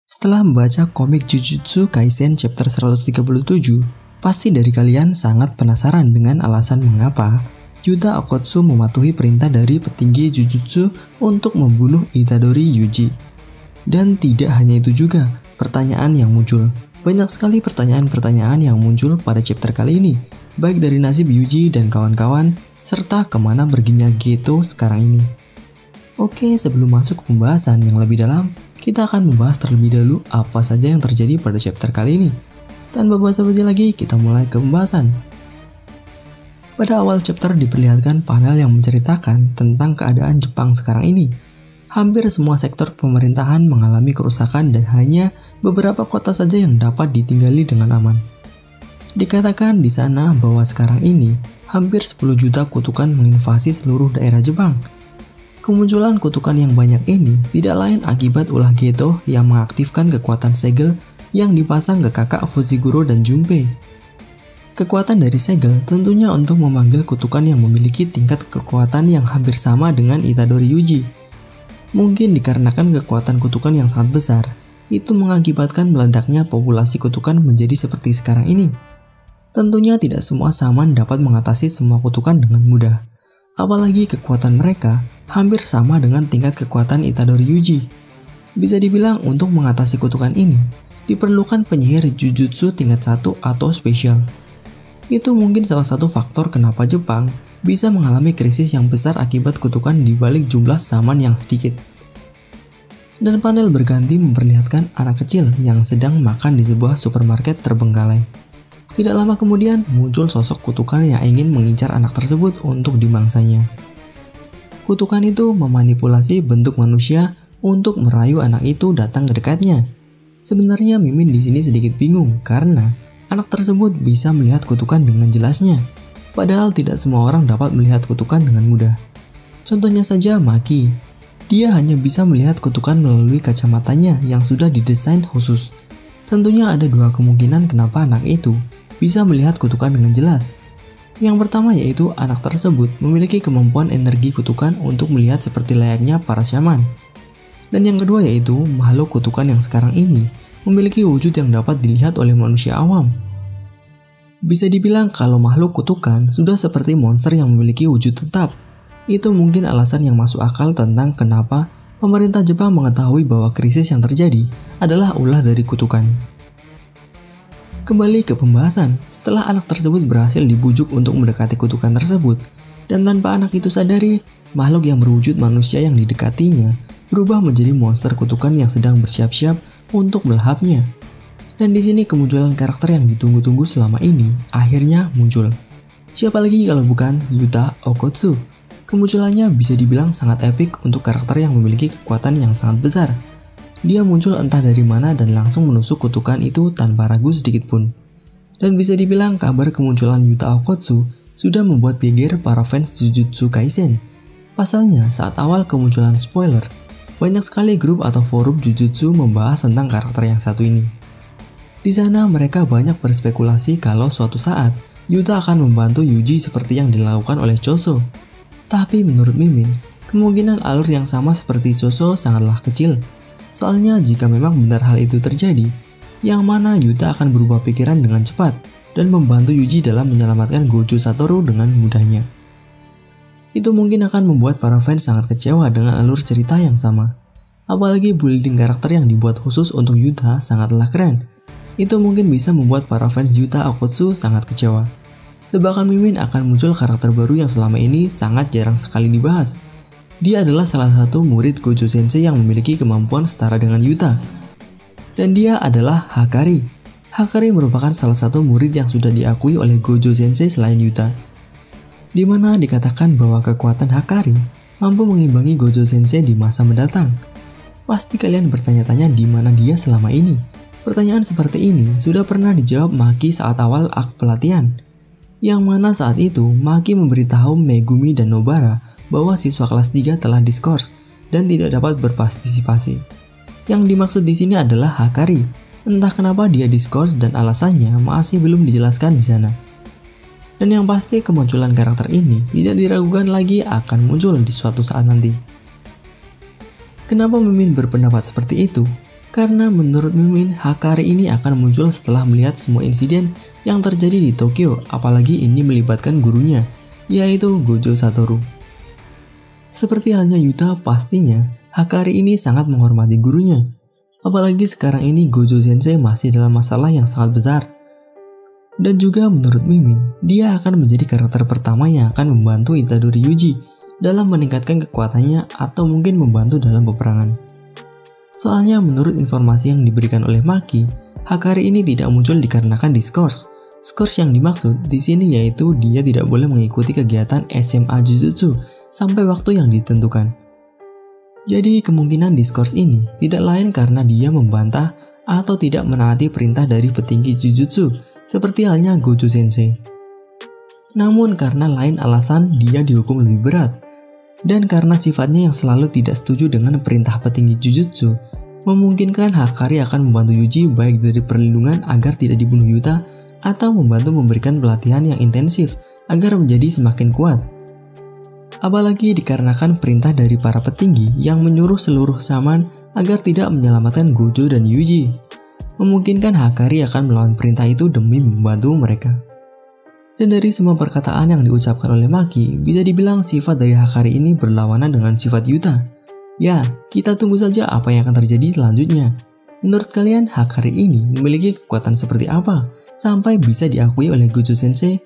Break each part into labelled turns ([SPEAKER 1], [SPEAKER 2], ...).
[SPEAKER 1] Setelah membaca komik Jujutsu Kaisen chapter 137, pasti dari kalian sangat penasaran dengan alasan mengapa Yuta Okkotsu mematuhi perintah dari petinggi Jujutsu untuk membunuh Itadori Yuji. Dan tidak hanya itu juga, pertanyaan yang muncul. Banyak sekali pertanyaan-pertanyaan yang muncul pada chapter kali ini, baik dari nasib Yuji dan kawan-kawan, serta kemana perginya Geto sekarang ini. Oke, sebelum masuk ke pembahasan yang lebih dalam, kita akan membahas terlebih dahulu apa saja yang terjadi pada chapter kali ini. Tanpa basa-basi lagi, kita mulai ke pembahasan. Pada awal chapter diperlihatkan panel yang menceritakan tentang keadaan Jepang sekarang ini. Hampir semua sektor pemerintahan mengalami kerusakan dan hanya beberapa kota saja yang dapat ditinggali dengan aman. Dikatakan di sana bahwa sekarang ini hampir 10 juta kutukan menginvasi seluruh daerah Jepang. Kemunculan kutukan yang banyak ini tidak lain akibat ulah Geto yang mengaktifkan kekuatan segel yang dipasang ke kakak Fushiguro dan Junpei. Kekuatan dari segel tentunya untuk memanggil kutukan yang memiliki tingkat kekuatan yang hampir sama dengan Itadori Yuji. Mungkin dikarenakan kekuatan kutukan yang sangat besar, itu mengakibatkan meledaknya populasi kutukan menjadi seperti sekarang ini. Tentunya tidak semua saman dapat mengatasi semua kutukan dengan mudah. Apalagi kekuatan mereka hampir sama dengan tingkat kekuatan Itadori Yuji. Bisa dibilang untuk mengatasi kutukan ini, diperlukan penyihir Jujutsu tingkat 1 atau spesial. Itu mungkin salah satu faktor kenapa Jepang bisa mengalami krisis yang besar akibat kutukan di balik jumlah saman yang sedikit. Dan panel berganti memperlihatkan anak kecil yang sedang makan di sebuah supermarket terbengkalai. Tidak lama kemudian muncul sosok kutukan yang ingin mengincar anak tersebut untuk dimangsanya. Kutukan itu memanipulasi bentuk manusia untuk merayu anak itu datang ke dekatnya. Sebenarnya Mimin di sini sedikit bingung karena anak tersebut bisa melihat kutukan dengan jelasnya. Padahal tidak semua orang dapat melihat kutukan dengan mudah. Contohnya saja Maki. Dia hanya bisa melihat kutukan melalui kacamatanya yang sudah didesain khusus. Tentunya ada dua kemungkinan kenapa anak itu bisa melihat kutukan dengan jelas. Yang pertama yaitu anak tersebut memiliki kemampuan energi kutukan untuk melihat seperti layaknya para syaman. Dan yang kedua yaitu makhluk kutukan yang sekarang ini memiliki wujud yang dapat dilihat oleh manusia awam. Bisa dibilang kalau makhluk kutukan sudah seperti monster yang memiliki wujud tetap. Itu mungkin alasan yang masuk akal tentang kenapa pemerintah Jepang mengetahui bahwa krisis yang terjadi adalah ulah dari kutukan. Kembali ke pembahasan, setelah anak tersebut berhasil dibujuk untuk mendekati kutukan tersebut, dan tanpa anak itu sadari, makhluk yang berwujud manusia yang didekatinya berubah menjadi monster kutukan yang sedang bersiap-siap untuk melahapnya. Dan di sini kemunculan karakter yang ditunggu-tunggu selama ini akhirnya muncul. Siapa lagi kalau bukan Yuta Okkotsu? Kemunculannya bisa dibilang sangat epik untuk karakter yang memiliki kekuatan yang sangat besar. Dia muncul entah dari mana dan langsung menusuk kutukan itu tanpa ragu sedikit pun. Dan bisa dibilang kabar kemunculan Yuta Okkotsu sudah membuat geger para fans Jujutsu Kaisen. Pasalnya saat awal kemunculan spoiler, banyak sekali grup atau forum Jujutsu membahas tentang karakter yang satu ini. Di sana mereka banyak berspekulasi kalau suatu saat Yuta akan membantu Yuji seperti yang dilakukan oleh Choso. Tapi menurut Mimin, kemungkinan alur yang sama seperti Choso sangatlah kecil. Soalnya jika memang benar hal itu terjadi, yang mana Yuta akan berubah pikiran dengan cepat dan membantu Yuji dalam menyelamatkan Gojo Satoru dengan mudahnya. Itu mungkin akan membuat para fans sangat kecewa dengan alur cerita yang sama. Apalagi building karakter yang dibuat khusus untuk Yuta sangatlah keren. Itu mungkin bisa membuat para fans Yuta Okkotsu sangat kecewa. Tebakan Mimin akan muncul karakter baru yang selama ini sangat jarang sekali dibahas. Dia adalah salah satu murid Gojo Sensei yang memiliki kemampuan setara dengan Yuta. Dan dia adalah Hakari. Hakari merupakan salah satu murid yang sudah diakui oleh Gojo Sensei selain Yuta. Di mana dikatakan bahwa kekuatan Hakari mampu mengimbangi Gojo Sensei di masa mendatang. Pasti kalian bertanya-tanya di mana dia selama ini. Pertanyaan seperti ini sudah pernah dijawab Maki saat awal arc pelatihan. Yang mana saat itu Maki memberitahu Megumi dan Nobara bahwa siswa kelas 3 telah diskors dan tidak dapat berpartisipasi. Yang dimaksud di sini adalah Hakari. Entah kenapa dia diskors dan alasannya masih belum dijelaskan di sana. Dan yang pasti kemunculan karakter ini tidak diragukan lagi akan muncul di suatu saat nanti. Kenapa Mimin berpendapat seperti itu? Karena menurut Mimin, Hakari ini akan muncul setelah melihat semua insiden yang terjadi di Tokyo, apalagi ini melibatkan gurunya, yaitu Gojo Satoru. Seperti halnya Yuta, pastinya Hakari ini sangat menghormati gurunya. Apalagi sekarang ini Gojo Sensei masih dalam masalah yang sangat besar. Dan juga menurut Mimin, dia akan menjadi karakter pertama yang akan membantu Itadori Yuji dalam meningkatkan kekuatannya atau mungkin membantu dalam peperangan. Soalnya menurut informasi yang diberikan oleh Maki, Hakari ini tidak muncul dikarenakan diskors. Skors yang dimaksud di sini yaitu dia tidak boleh mengikuti kegiatan SMA Jujutsu sampai waktu yang ditentukan. Jadi kemungkinan diskors ini tidak lain karena dia membantah atau tidak menaati perintah dari petinggi Jujutsu, seperti halnya Gojo Sensei. Namun karena lain alasan dia dihukum lebih berat. Dan karena sifatnya yang selalu tidak setuju dengan perintah petinggi Jujutsu, memungkinkan Hakari akan membantu Yuji baik dari perlindungan agar tidak dibunuh Yuta atau membantu memberikan pelatihan yang intensif agar menjadi semakin kuat. Apalagi dikarenakan perintah dari para petinggi yang menyuruh seluruh Shaman agar tidak menyelamatkan Gojo dan Yuji. Memungkinkan Hakari akan melawan perintah itu demi membantu mereka. Dan dari semua perkataan yang diucapkan oleh Maki, bisa dibilang sifat dari Hakari ini berlawanan dengan sifat Yuta. Ya, kita tunggu saja apa yang akan terjadi selanjutnya. Menurut kalian, Hakari ini memiliki kekuatan seperti apa sampai bisa diakui oleh Gojo Sensei?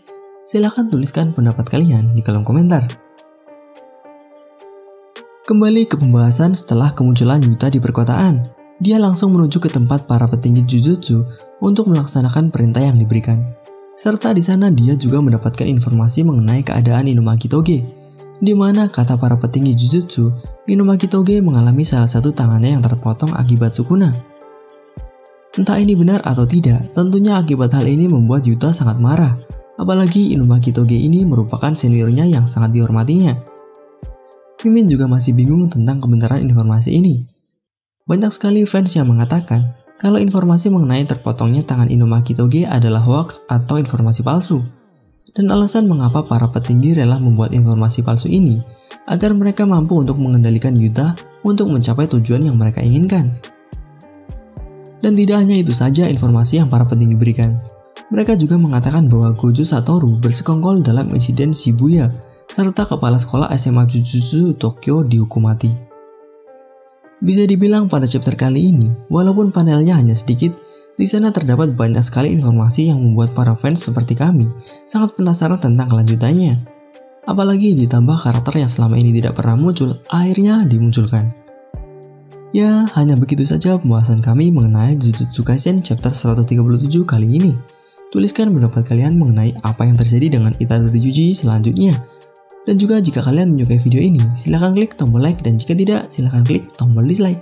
[SPEAKER 1] Silahkan tuliskan pendapat kalian di kolom komentar. Kembali ke pembahasan setelah kemunculan Yuta di perkotaan. Dia langsung menuju ke tempat para petinggi Jujutsu untuk melaksanakan perintah yang diberikan. Serta di sana dia juga mendapatkan informasi mengenai keadaan Inumaki Toge, di mana kata para petinggi Jujutsu, Inumaki Toge mengalami salah satu tangannya yang terpotong akibat Sukuna. Entah ini benar atau tidak, tentunya akibat hal ini membuat Yuta sangat marah, apalagi Inumaki Toge ini merupakan seniornya yang sangat dihormatinya. Mimin juga masih bingung tentang kebenaran informasi ini. Banyak sekali fans yang mengatakan kalau informasi mengenai terpotongnya tangan Inumaki Toge adalah hoax atau informasi palsu. Dan alasan mengapa para petinggi rela membuat informasi palsu ini agar mereka mampu untuk mengendalikan Yuta untuk mencapai tujuan yang mereka inginkan. Dan tidak hanya itu saja informasi yang para petinggi berikan. Mereka juga mengatakan bahwa Gojo Satoru bersekongkol dalam insiden Shibuya serta kepala sekolah SMA Jujutsu Tokyo dihukum mati. Bisa dibilang pada chapter kali ini, walaupun panelnya hanya sedikit, di sana terdapat banyak sekali informasi yang membuat para fans seperti kami sangat penasaran tentang kelanjutannya. Apalagi ditambah karakter yang selama ini tidak pernah muncul, akhirnya dimunculkan. Ya, hanya begitu saja pembahasan kami mengenai Jujutsu Kaisen chapter 137 kali ini. Tuliskan pendapat kalian mengenai apa yang terjadi dengan Itadori Yuji selanjutnya. Dan juga jika kalian menyukai video ini, silahkan klik tombol like dan jika tidak, silahkan klik tombol dislike.